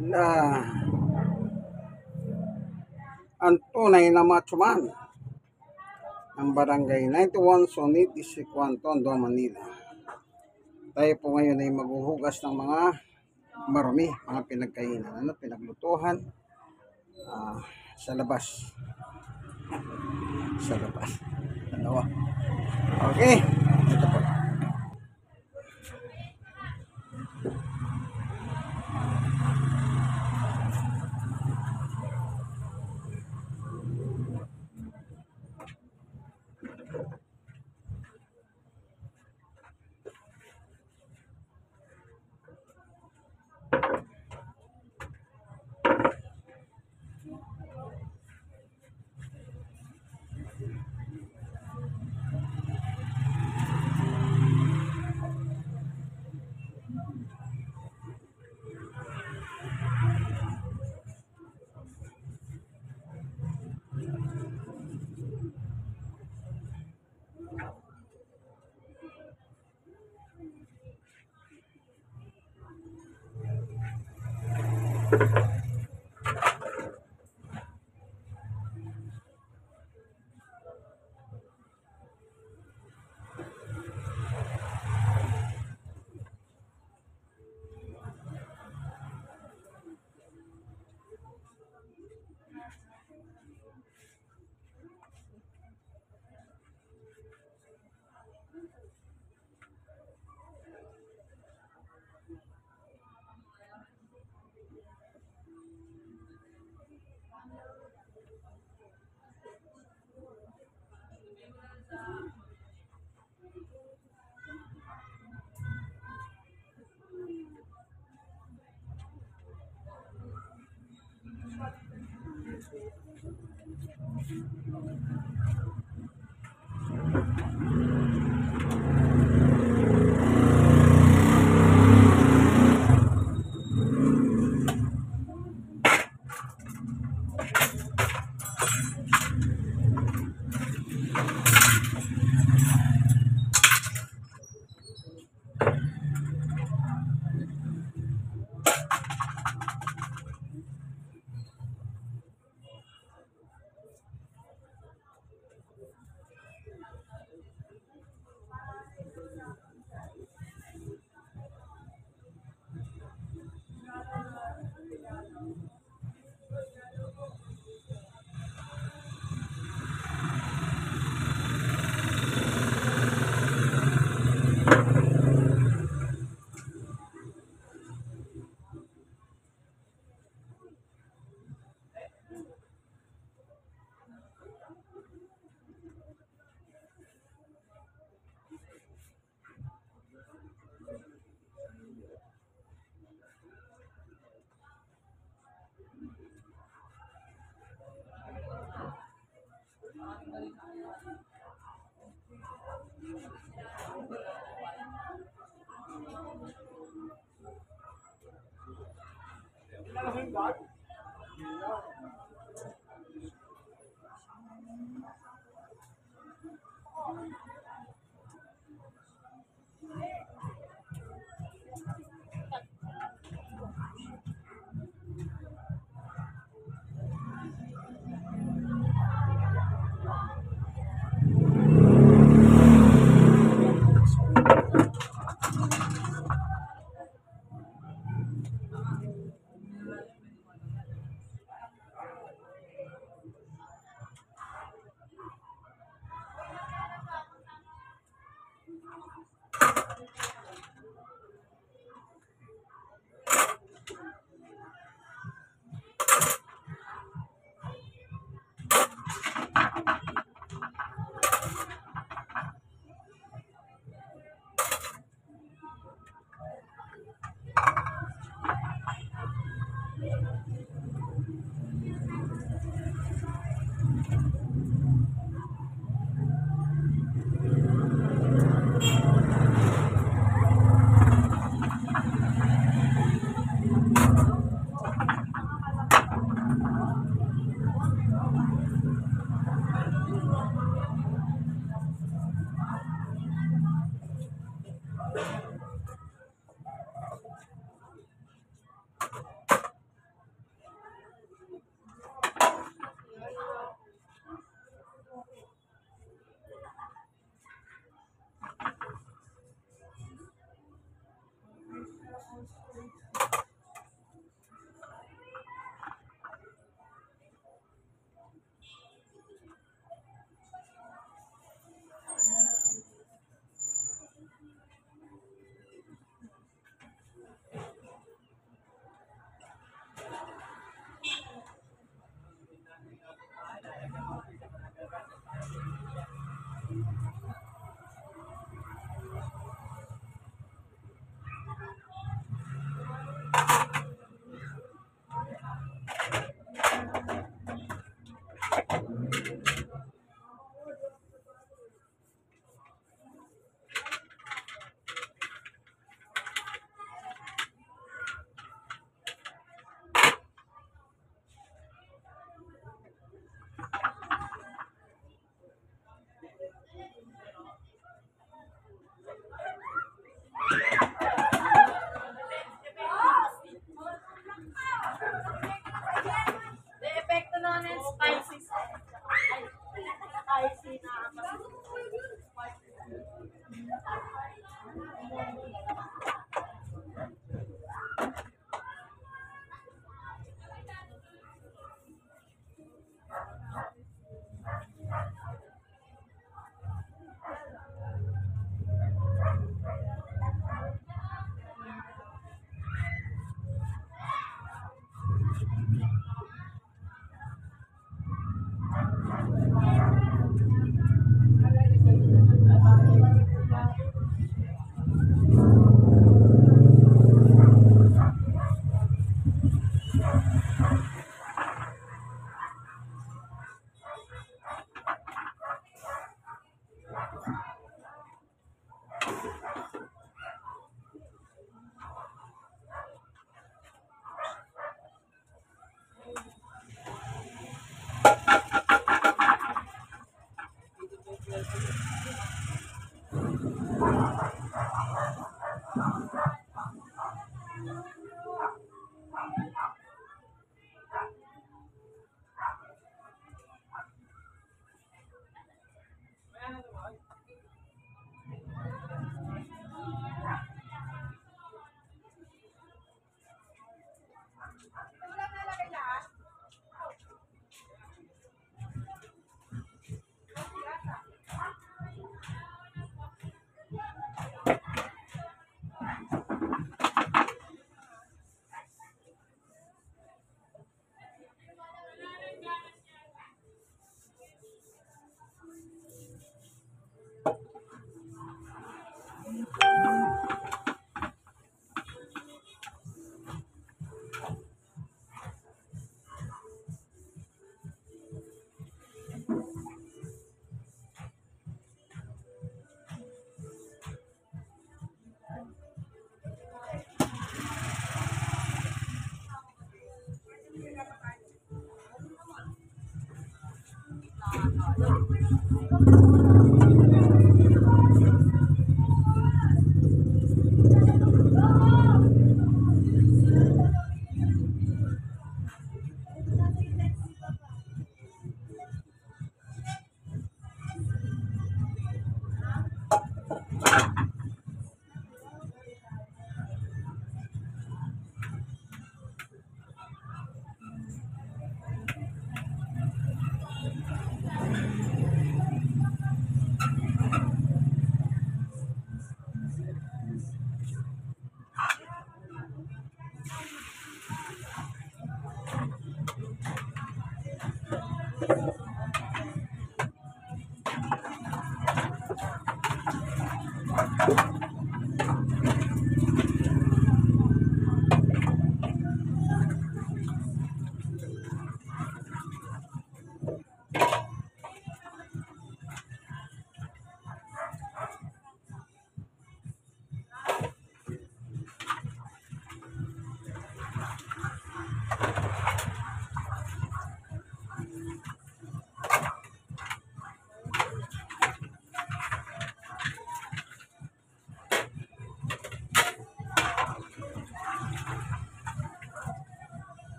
na ang tunay na matsuman ng Barangay 91 Sonit, District 1, Tondo, Manila. Tayo po ngayon ay maghuhugas ng mga marumi, mga pinagkainan, pinaglutuhan sa labas. Sa labas. Dalawa. Okay. Ito po.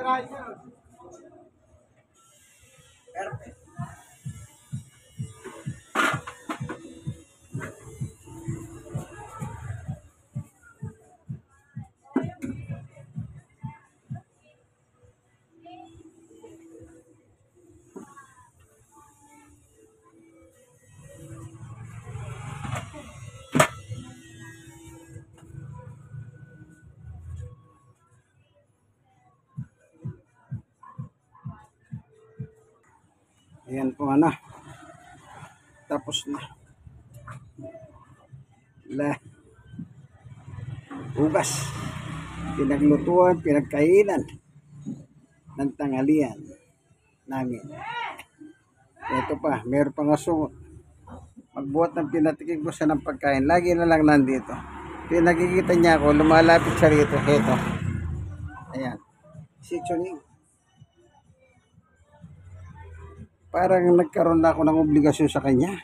Perfect. Ayan po ano. Tapos na. Hugas. Pinaglutuan, pinagkainan ng tanghalian namin. Ito pa, meron pang asungot. Magbuhat ng pinatikim ko siya ng pagkain. Lagi na lang nandito. Pinagkikita niya ako, lumalapit siya rito. Ito. Ayan. Si Chuning. Parang nagkaroon na ako ng obligasyon sa kanya.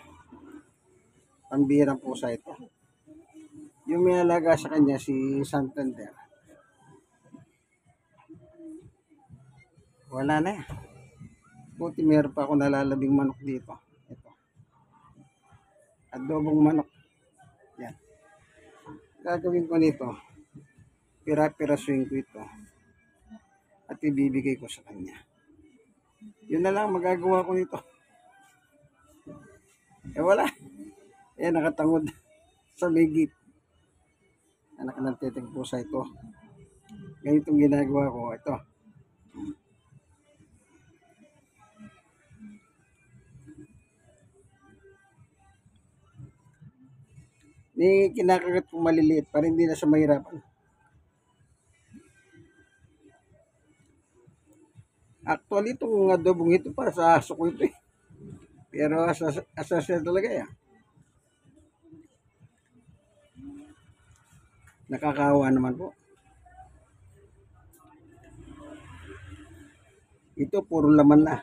Pambihirang pusa ito. Yung may alaga sa kanya, si Santander. Wala na. Buti meron pa ako nalalabing manok dito. Ito. Adobong manok. Yan. Gagawin ko nito. Pira-pirasuin ko ito. At ibibigay ko sa kanya. Yun na lang magagawa ko nito. Wala. Nakatangod sa bigit. Anak ng titig pusa ito. Ganitong ginagawa ko. Ito. Ni kinakagat ko maliliit para hindi na siya mahirapan. Actually, itong adobong ito para sa aso ko ito eh. Pero asasya talaga yan. Nakakawa naman po. Ito puro laman na.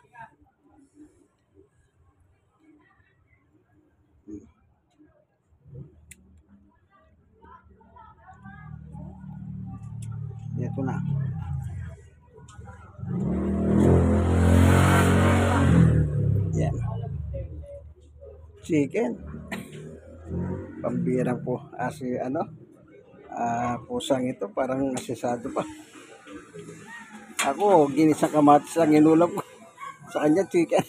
Ito na. Yan. Chicken. Pambirang po. Pusang ito parang asisado pa. Ako, ginisang kamatis lang inulam ko. Sa kanya, chicken.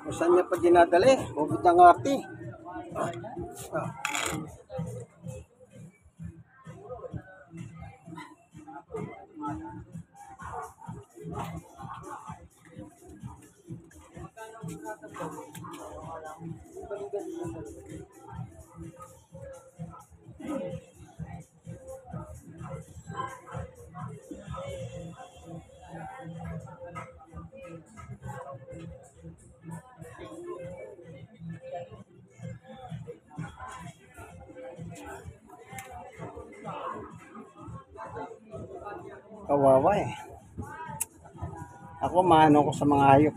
Kung saan niya pa dinadali? Bukod ng arte. Kawawa eh. Ako maano ko sa mga hayop.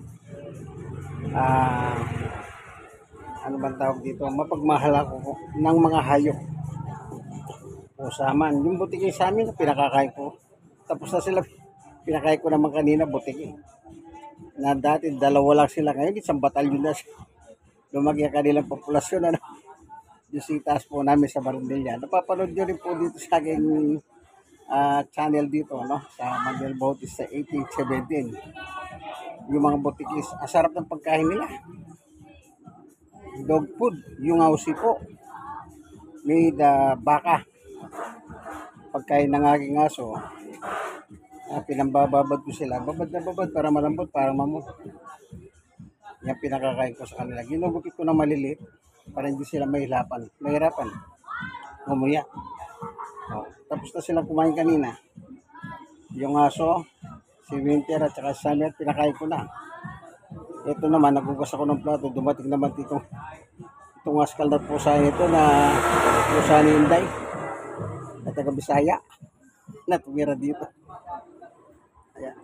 Ano bang tawag dito? Mapagmahal ako ng mga hayop. Pusa man. Yung butiki sa amin, pinakakain ko. Tapos na sila, pinakain ko naman kanina butiki. Na dati, 2 lang sila. Ngayon, isang batalyon na sila. Lumaki ang kanilang populasyon. Ano? Yung sitas po namin sa Barandilla. Napapanood nyo rin po dito sa aking channel dito, no? Sa Manuel Bautista 1817. Yung mga butikis, asarap ng pagkain nila. Dog food, yung ausi po. Made baka. Pagkain ng aking aso, pinambababad ko sila. Babad na babad para malambot, para mamot. Yan pinakakain ko sa kanila. Ginugupit ko na maliliit para hindi sila mahirapan. Ngumuya. Tapos na silang kumain kanina. Yung aso, si Winter at saka si Summer, pinakain ko na. Ito naman, nagugas ako ng plato. Dumating naman itong askal na pusa ito na pusa ni Inday na taga Bisaya na tumira dito. Ayan.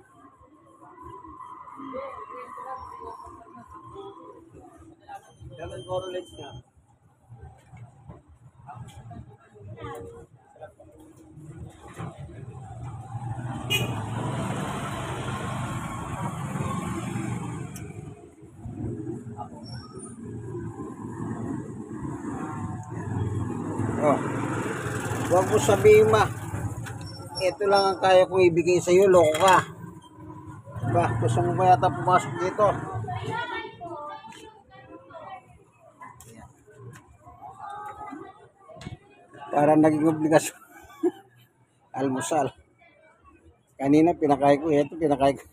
Oh, huwag mo sabihin ma, ito lang ang kaya kong ibigay sa iyo, loko ka. Diba, gusto mo ba yata pumasok dito? Para naging obligasyon. Almusal. Kanina pinakain ko, ito pinakain ko.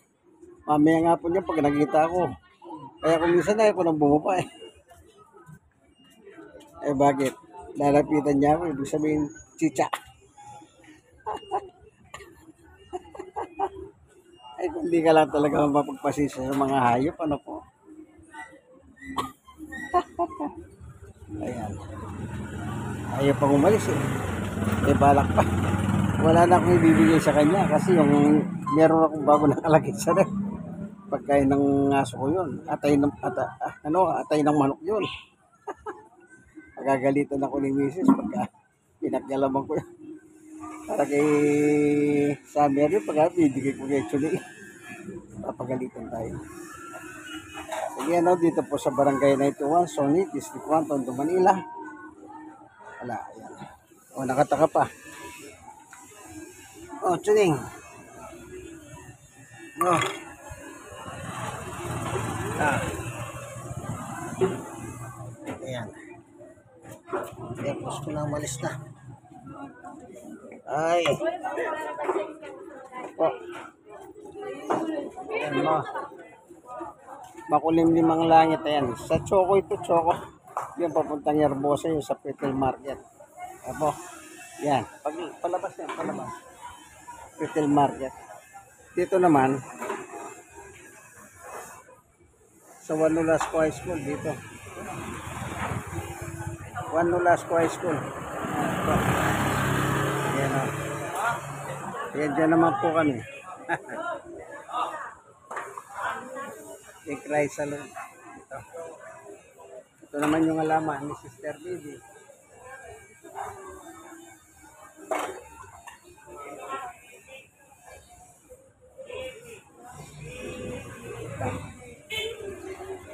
Mamaya nga po niya pag nakita ko. Kaya kung minsan na ako nang bumaba eh. Eh bakit? Lalapitan niya ako, ibig sabihin, chicha. Ay, kung di ka lang talaga mapagpasisa sa mga hayop, ano po? Ayan. Ayaw pang umalis eh. Eh, balak pa. Wala na akong ibibigay sa kanya kasi yung meron akong bago nakalagay sa ref. Pagkain ng aso ko yun. Atay ng manok yun. Magagalitan ako ni Mrs. pagka pinagyalaman ko yun. Para kay Summer yun, pagka bibigay ko kay Chuli. Papagalitan tayo. Sige, dito po sa Barangay 91, Sonny, District 1, Tondo, Manila. Wala, ayan. O, nakataka pa. O, Chuling. O. Ayan. Tapos ko na umalis na. Ay. O. Ayan mo. Makulimlim ang langit. Ayan. Sa Choco ito, Choco. Yan, papuntang Herbosa yung sa Petal Market. Apo. Yan. Palabas yan, palabas. Petal Market. Dito naman, sa Juan Nolasco High School dito. Juan Nolasco High School. Ito. Ayan o. Ayan, dyan naman po kami. Ikray Salon. Ito. Ito naman yung alaman ni Sister Bibi.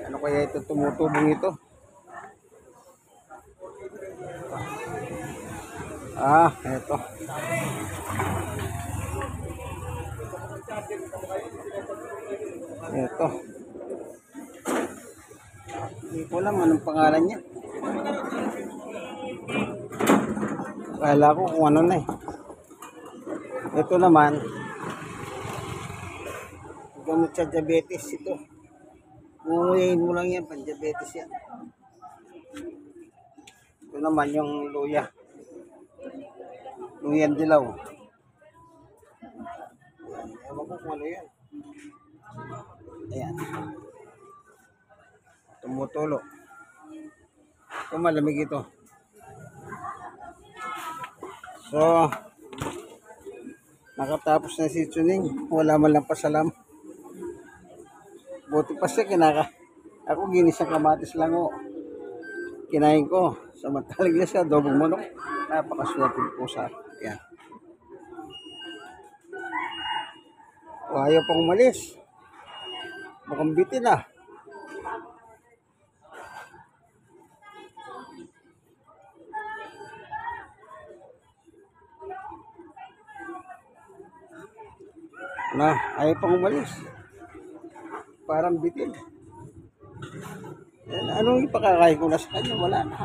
Ano kaya ito tumutubong ito? Ah, ito. Ito. Hindi ko alam anong pangalan niya. Kala ko kung ano na eh. Ito naman, gamot sa diabetes ito. Nguyayin mo lang yan, pan-diabetes yan. Ito naman yung luya. Luyan dilaw. Ewan ko kung ano yan. Ayan. Tumutulo. Ito malamig ito. So, nakatapos na si Chuning. Wala man lang pasalam. Buti pa siya ako ginisang kamatis lang o. Kinain ko. Samantalang niya siya, dobong manok. Napakaswerte po sa yan. O, ayaw pang umalis. Mukhang bitin ah. Na, ayaw pang umalis. Parang bitin. Anong ipakakain ko na sa kanya? Wala na.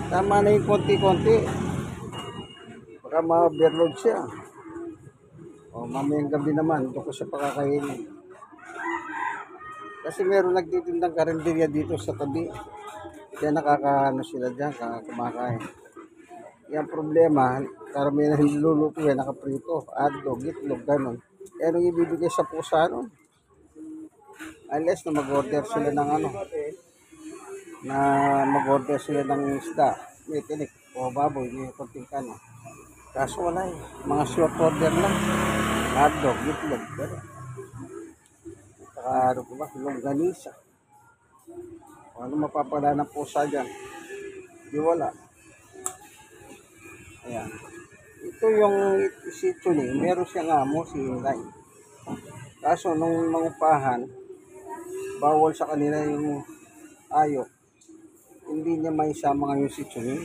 Tama na yung konti-konti. Baka ma-overload siya. O, mamayang gabi naman, doon ko siya pakakainin. Kasi meron nagtitindang karinderya dito sa tabi. Kaya nakakaano sila dyan, kumakain. Yung problema, karamihan na niluluto yan, nakaprito, hotdog, itlog, ganun. Eh, anong ibibigay sa pusa nun? Unless na mag-order sila ng ano, na mag-order sila ng isda, may tinik, o baboy, may kunting kano. Kaso wala eh, mga short order lang, hotdog, itlog, ganun. Saka ano po ba, longganisa. O ano mapapala ng pusa dyan? Di wala. Ayan. Ito yung sitio ni, meron siyang amo, si Inday. Kaso nung mangupahan, bawal sa kanila yung ayok. Hindi niya may isama ngayon si Chunin.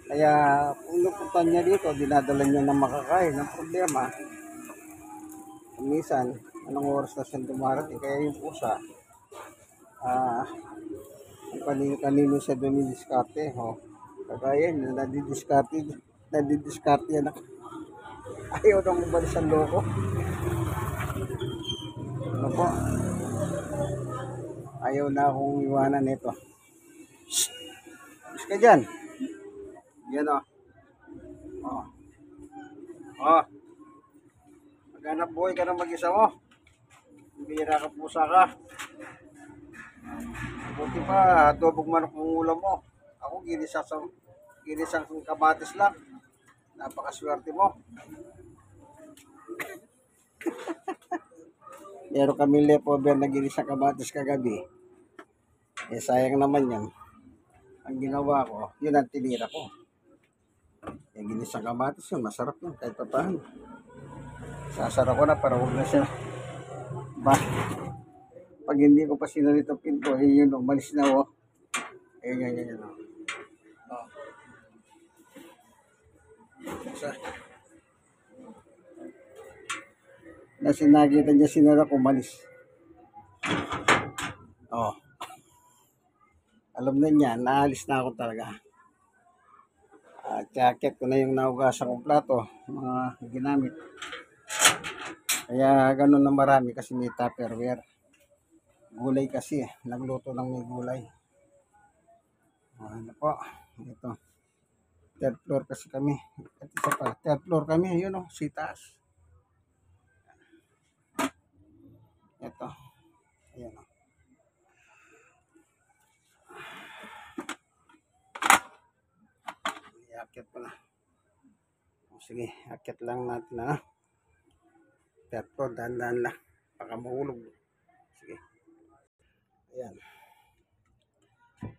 Kaya kung napuntan niya dito, dinadala niya ng makakain. Ang problema, minsan, anong oras na siya dumarating. Kaya yung pusa, kung kanino siya doon diskarte. Kagaya niya, nadidiskarte yan ako. Ayaw nang umalis ang loko. Ano po? Ayaw na akong iwanan nito. Shhh! Bis ka dyan. Yan o. Oh. Oh. Maghanap buhay ka ng mag-isa mo. Bira ka pusa ka. Buti pa, adobong manok ng ulam mo. Ako, ginisang kamatis lang. Napakaswerte mo. Meron kami leftover na ginisang kamatis kagabi. Eh, sayang naman yan. Ang ginawa ko, yun ang tinira ko. Eh, ginisang kamatis yun, masarap yun, kahit pa paano. Sasara ko na para huwag na siya. Ba, pag hindi ko pa sinalito pinto, eh yun, umalis na oh. Eh, yan. Oh. Sa, na sinakita niya sinara ko, umalis. Oh. Alam na niya, naalis na ako talaga. Jacket ko na yung naugasan kong plato, mga ginamit. Kaya ganun na marami kasi may tupperware. Gulay kasi, nagluto ng may gulay. Ano po, ito. Third floor kasi kami. At isa pa, third floor kami, yun o, si taas. Ito, ayan o. Iakyat ko na. Sige, akyat lang natin na. Third floor, dahan-dahan lang. Baka mahulog. Sige. Ayan.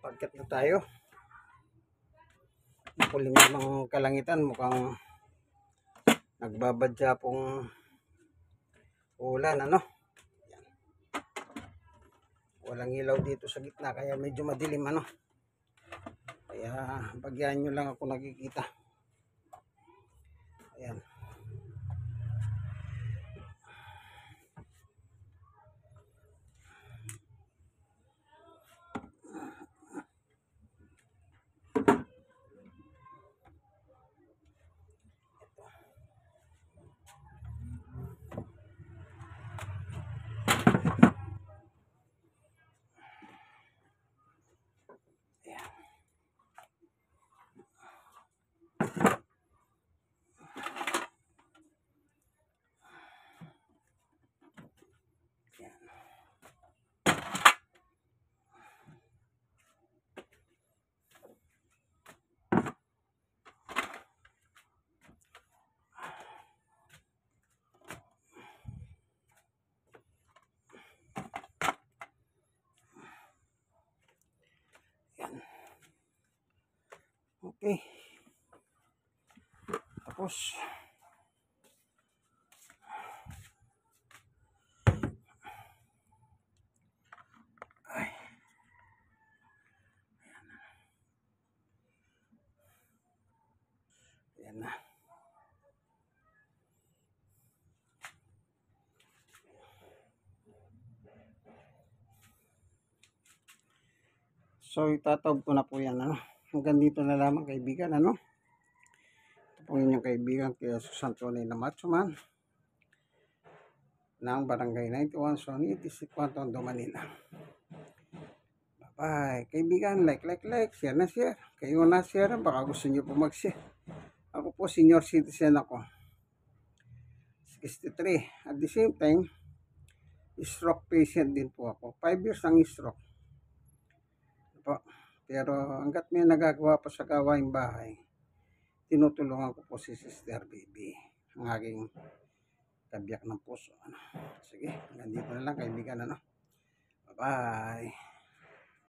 Pagkat na tayo. Kuling ng kalangitan, mukhang nagbabadya pong ulan, ano? Ayan. Walang ilaw dito sa gitna, kaya medyo madilim, ano? Kaya bagyan nyo lang ako nakikita. Ayan. Okay. Tapos ayan na. So itatawag ko na po yan, ano? Hanggang dito na lamang kaibigan, ano? Ito po inyong kaibigan kaya Susan Tunay na Machoman ng Barangay 91 Soniti, Tondo, Manila. Bye. Kaibigan, like, share na share. Kayo na share, baka gusto nyo po mag-share. Ako po, senior citizen ako. 63. At the same time, stroke patient din po ako. 5 years ang stroke. Po. Pero hanggat may nagagawa pa sa gawaing bahay, tinutulungan ko po si Sister Baby, ang aking kabiyak ng puso. Sige, hanggang dito na lang kaibigan. Bye-bye.